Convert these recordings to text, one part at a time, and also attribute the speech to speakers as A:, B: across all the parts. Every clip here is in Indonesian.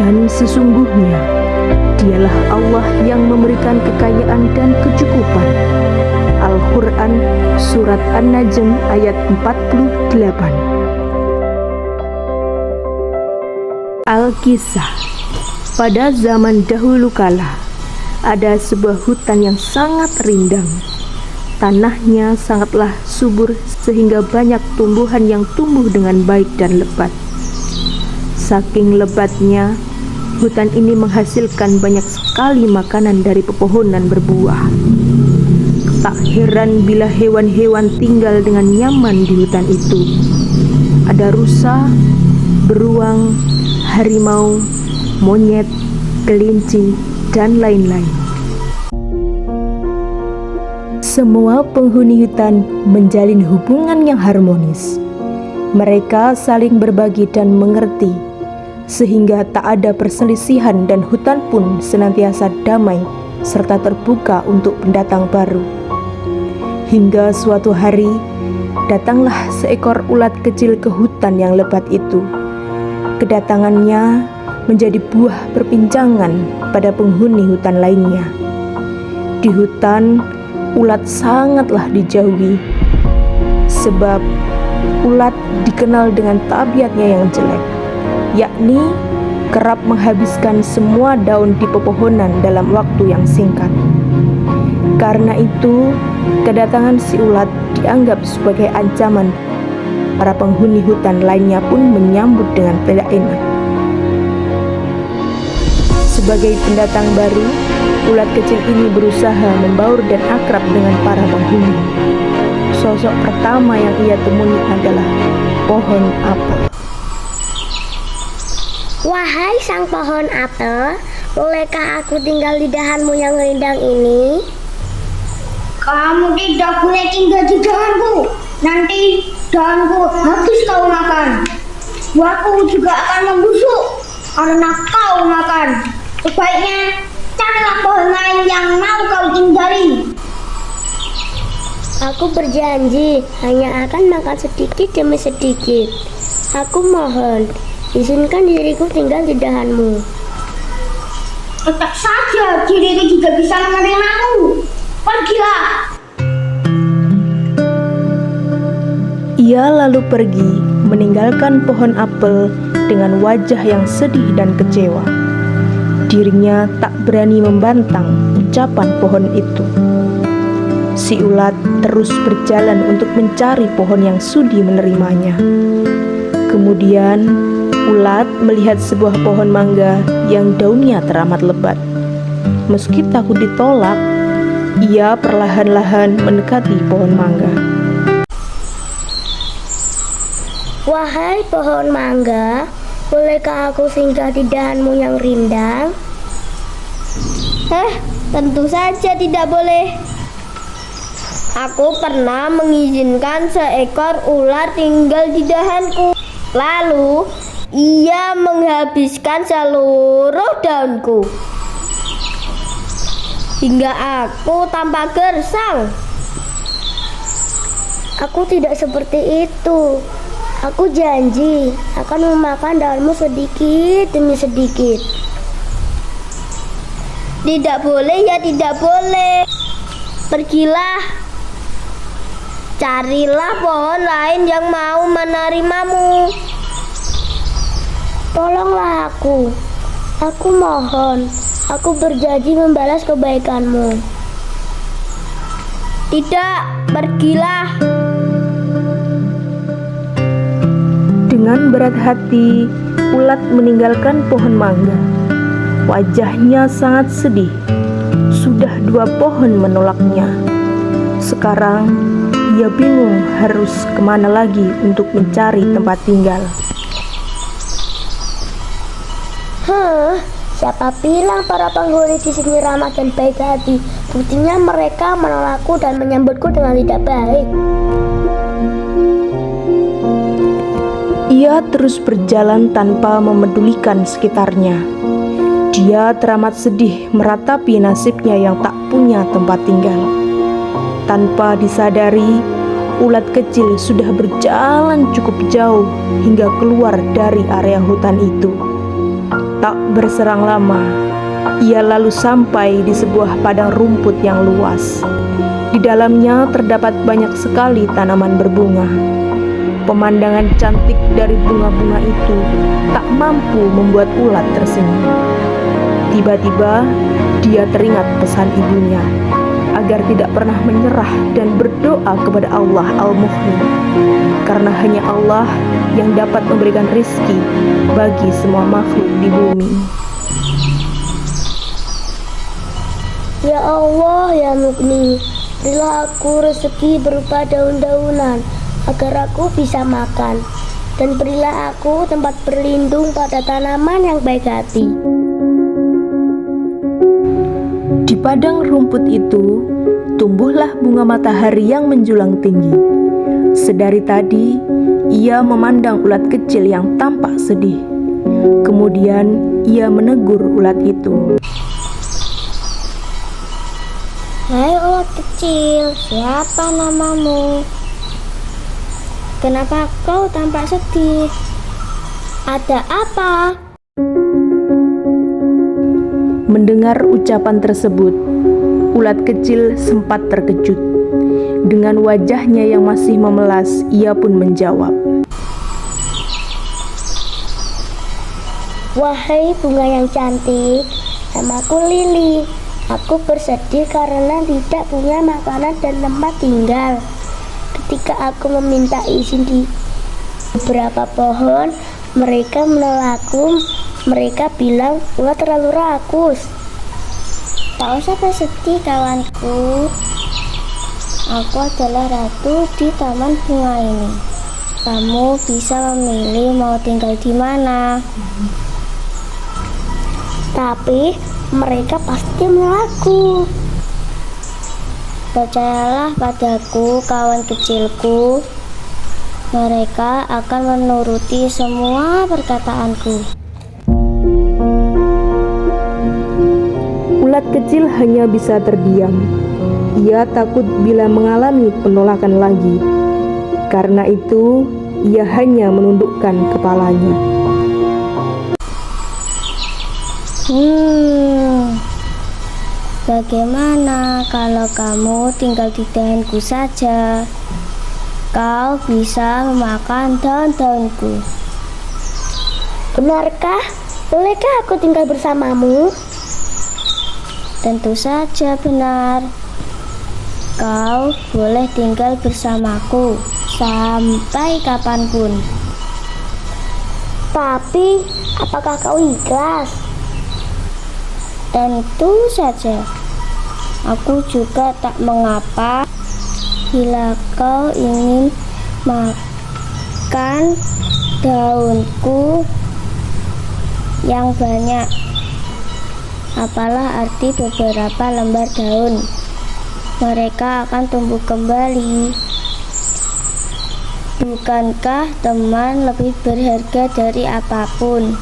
A: Dan sesungguhnya Dialah Allah yang memberikan kekayaan dan kecukupan. Al-Quran Surat An-Najm ayat 48. Al-Kisah. Pada zaman dahulu kala, ada sebuah hutan yang sangat rindang. Tanahnya sangatlah subur sehingga banyak tumbuhan yang tumbuh dengan baik dan lebat. Saking lebatnya, hutan ini menghasilkan banyak sekali makanan dari pepohonan berbuah. Tak heran bila hewan-hewan tinggal dengan nyaman di hutan itu. Ada rusa, beruang, harimau, monyet, kelinci, dan lain-lain. Semua penghuni hutan menjalin hubungan yang harmonis. Mereka saling berbagi dan mengerti, sehingga tak ada perselisihan dan hutan pun senantiasa damai serta terbuka untuk pendatang baru. Hingga suatu hari, datanglah seekor ulat kecil ke hutan yang lebat itu. Kedatangannya menjadi buah perbincangan pada penghuni hutan lainnya. Di hutan, ulat sangatlah dijauhi, sebab ulat dikenal dengan tabiatnya yang jelek, yakni kerap menghabiskan semua daun di pepohonan dalam waktu yang singkat. Karena itu, kedatangan si ulat dianggap sebagai ancaman. Para penghuni hutan lainnya pun menyambut dengan tidak enak. Sebagai pendatang baru, ulat kecil ini berusaha membaur dan akrab dengan para penghuni. Sosok pertama yang ia temui adalah pohon apel.
B: Wahai sang pohon apel, bolehkah aku tinggal di dahanmu yang rindang ini?
C: Kamu tidak boleh tinggal di dahanku. Nanti dahanku habis kau makan. Buahku juga akan membusuk karena kau makan. Sebaiknya carilah pohon lain yang mau kau tinggali.
B: Aku berjanji hanya akan makan sedikit demi sedikit. Aku mohon, izinkan diriku tinggal di dahanmu.
C: Tetap saja diriku juga bisa menerimamu. Pergilah.
A: Ia lalu pergi, meninggalkan pohon apel dengan wajah yang sedih dan kecewa. Dirinya tak berani membantang ucapan pohon itu. Si ulat terus berjalan untuk mencari pohon yang sudi menerimanya. Kemudian, ulat melihat sebuah pohon mangga yang daunnya teramat lebat. Meski takut ditolak, ia perlahan-lahan mendekati pohon mangga.
B: Wahai pohon mangga, bolehkah aku singgah di dahanmu yang rindang? Tentu saja tidak boleh. Aku pernah mengizinkan seekor ular tinggal di dahanku. Lalu, ia menghabiskan seluruh daunku. Hingga aku tampak gersang. Aku tidak seperti itu. Aku janji akan memakan daunmu sedikit demi sedikit. Tidak boleh ya, tidak boleh. Pergilah. Carilah pohon lain yang mau menerimamu. Tolonglah aku. Aku mohon. Aku berjanji membalas kebaikanmu. Tidak, pergilah.
A: Dengan berat hati, ulat meninggalkan pohon mangga. Wajahnya sangat sedih. Sudah 2 pohon menolaknya. Sekarang, ia bingung harus kemana lagi untuk mencari tempat tinggal.
B: Siapa bilang para penghuni di sini ramah dan baik hati? Buktinya mereka menolakku dan menyambutku dengan tidak baik.
A: Ia terus berjalan tanpa memedulikan sekitarnya. Dia teramat sedih meratapi nasibnya yang tak punya tempat tinggal. Tanpa disadari, ulat kecil sudah berjalan cukup jauh hingga keluar dari area hutan itu. Tak berserang lama, ia lalu sampai di sebuah padang rumput yang luas. Di dalamnya terdapat banyak sekali tanaman berbunga. Pemandangan cantik dari bunga-bunga itu tak mampu membuat ulat tersenyum. Tiba-tiba dia teringat pesan ibunya agar tidak pernah menyerah dan berdoa kepada Allah Al-Mughni, karena hanya Allah yang dapat memberikan rizki bagi semua makhluk di bumi.
B: Ya Allah, ya Mughni, berilah aku rezeki berupa daun-daunan agar aku bisa makan, dan berilah aku tempat berlindung pada tanaman yang baik hati.
A: Di padang rumput itu tumbuhlah bunga matahari yang menjulang tinggi. Sedari tadi ia memandang ulat kecil yang tampak sedih. Kemudian ia menegur ulat itu.
B: Hai ulat kecil, siapa namamu? Kenapa kau tampak sedih? Ada apa?
A: Mendengar ucapan tersebut, ulat kecil sempat terkejut. Dengan wajahnya yang masih memelas, ia pun menjawab,
B: Wahai bunga yang cantik, namaku Lili. Aku bersedih karena tidak punya makanan dan tempat tinggal. Ketika aku meminta izin di beberapa pohon, mereka menolakku. Mereka bilang gua terlalu rakus. Tak usah bersedih kawanku. Aku adalah ratu di taman bunga ini. Kamu bisa memilih mau tinggal di mana. Tapi mereka pasti menolakku. Percayalah padaku, kawan kecilku. Mereka akan menuruti semua perkataanku.
A: ulat kecil hanya bisa terdiam. Ia takut bila mengalami penolakan lagi. Karena itu, ia hanya menundukkan kepalanya.
B: Bagaimana kalau kamu tinggal di dahanku saja? Kau bisa memakan daun-daunku. Benarkah? Bolehkah aku tinggal bersamamu? Tentu saja benar. Kau boleh tinggal bersamaku sampai kapanpun. Tapi, apakah kau ikhlas? Tentu saja. Aku juga tak mengapa bila kau ingin makan daunku yang banyak. Apalah arti beberapa lembar daun? Mereka akan tumbuh kembali. Bukankah teman lebih berharga dari apapun?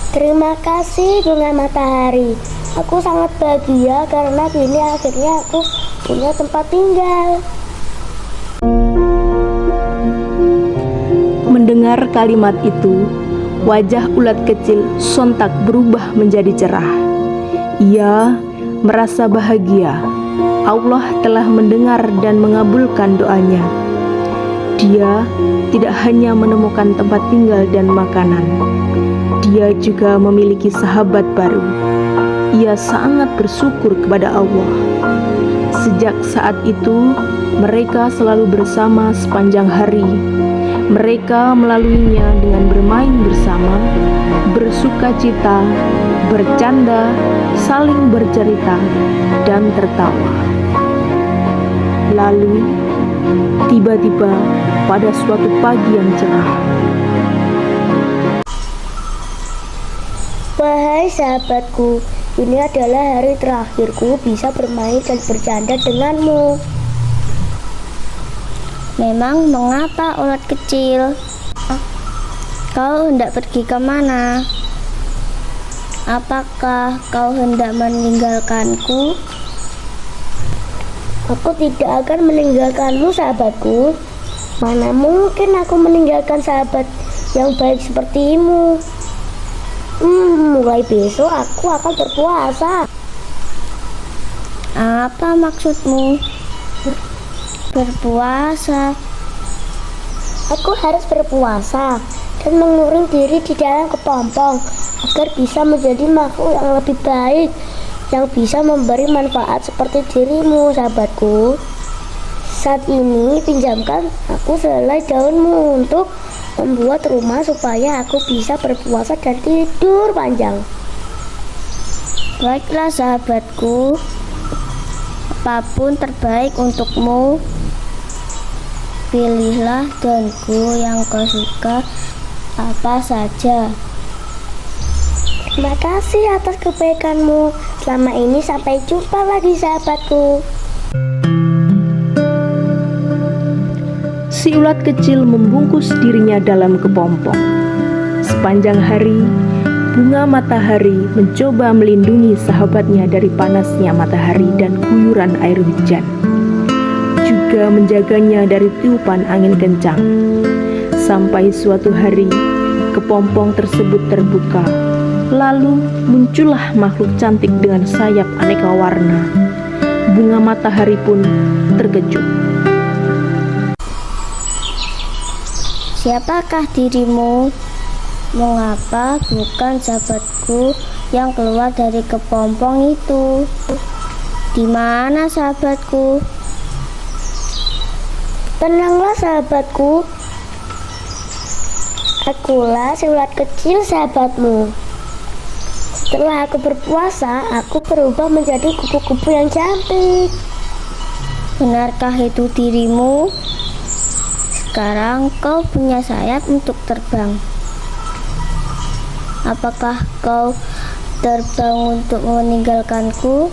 B: Terima kasih bunga matahari. Aku sangat bahagia karena kini akhirnya aku punya tempat tinggal.
A: Mendengar kalimat itu, wajah ulat kecil sontak berubah menjadi cerah. Ia merasa bahagia. Allah telah mendengar dan mengabulkan doanya. Dia tidak hanya menemukan tempat tinggal dan makanan, dia juga memiliki sahabat baru. Ia sangat bersyukur kepada Allah. Sejak saat itu, mereka selalu bersama sepanjang hari. Mereka melaluinya dengan bermain bersama, bersuka cita, bercanda, saling bercerita, dan tertawa. Lalu, tiba-tiba pada suatu pagi yang cerah,
B: Wahai sahabatku, ini adalah hari terakhirku bisa bermain dan bercanda denganmu. Memang mengapa ulat kecil? Kau hendak pergi kemana? Apakah kau hendak meninggalkanku? Aku tidak akan meninggalkanmu, sahabatku. Mana mungkin aku meninggalkan sahabat yang baik sepertimu. Mulai besok aku akan berpuasa.
C: Apa maksudmu? Berpuasa?
B: Aku harus berpuasa dan mengurung diri di dalam kepompong agar bisa menjadi makhluk yang lebih baik, yang bisa memberi manfaat seperti dirimu, sahabatku. Saat ini pinjamkan aku selai daunmu untuk membuat rumah supaya aku bisa berpuasa dan tidur panjang.
C: Baiklah sahabatku, apapun terbaik untukmu. Pilihlah daunku yang kau suka, apa saja.
B: Terima kasih atas kebaikanmu selama ini. Sampai jumpa lagi, sahabatku.
A: Si ulat kecil membungkus dirinya dalam kepompong. Sepanjang hari, bunga matahari mencoba melindungi sahabatnya dari panasnya matahari dan guyuran air hujan, juga menjaganya dari tiupan angin kencang. Sampai suatu hari, kepompong tersebut terbuka. Lalu muncullah makhluk cantik dengan sayap aneka warna. Bunga matahari pun terkejut.
C: Siapakah dirimu? Mengapa bukan sahabatku yang keluar dari kepompong itu? Di mana sahabatku?
B: Tenanglah, sahabatku. Akulah si ulat kecil, sahabatmu. Setelah aku berpuasa, aku berubah menjadi kupu-kupu yang cantik.
C: Benarkah itu dirimu? Sekarang kau punya sayap untuk terbang. Apakah kau terbang untuk meninggalkanku?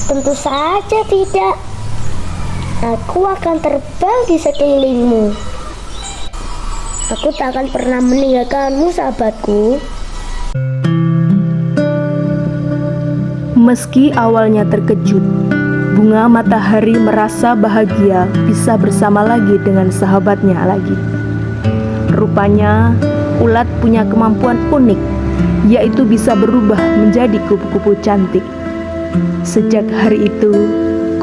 B: Tentu saja tidak. Aku akan terbang di sekelilingmu. Aku tak akan pernah meninggalkanmu, sahabatku.
A: Meski awalnya terkejut, bunga matahari merasa bahagia bisa bersama lagi dengan sahabatnya lagi. Rupanya, ulat punya kemampuan unik, yaitu bisa berubah menjadi kupu-kupu cantik. Sejak hari itu,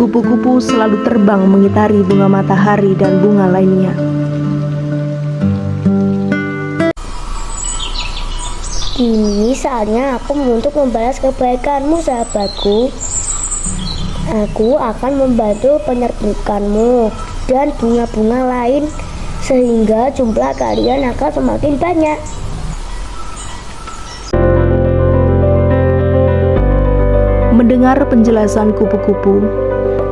A: kupu-kupu selalu terbang mengitari bunga matahari dan bunga lainnya.
B: Kini saatnya aku untuk membalas kebaikanmu, sahabatku. Aku akan membantu penyerbukanmu dan bunga-bunga lain sehingga jumlah kalian akan semakin banyak.
A: Mendengar penjelasan kupu-kupu,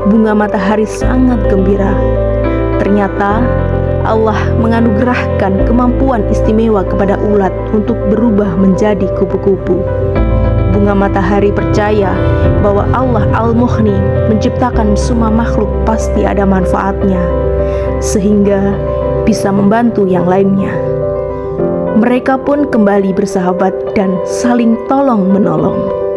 A: bunga matahari sangat gembira. Ternyata Allah menganugerahkan kemampuan istimewa kepada ulat untuk berubah menjadi kupu-kupu. Bunga matahari percaya bahwa Allah Al-Mughni menciptakan semua makhluk pasti ada manfaatnya, sehingga bisa membantu yang lainnya. Mereka pun kembali bersahabat dan saling tolong-menolong.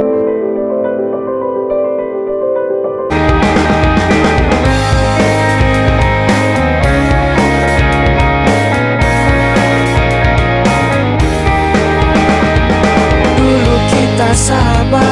D: Sahabat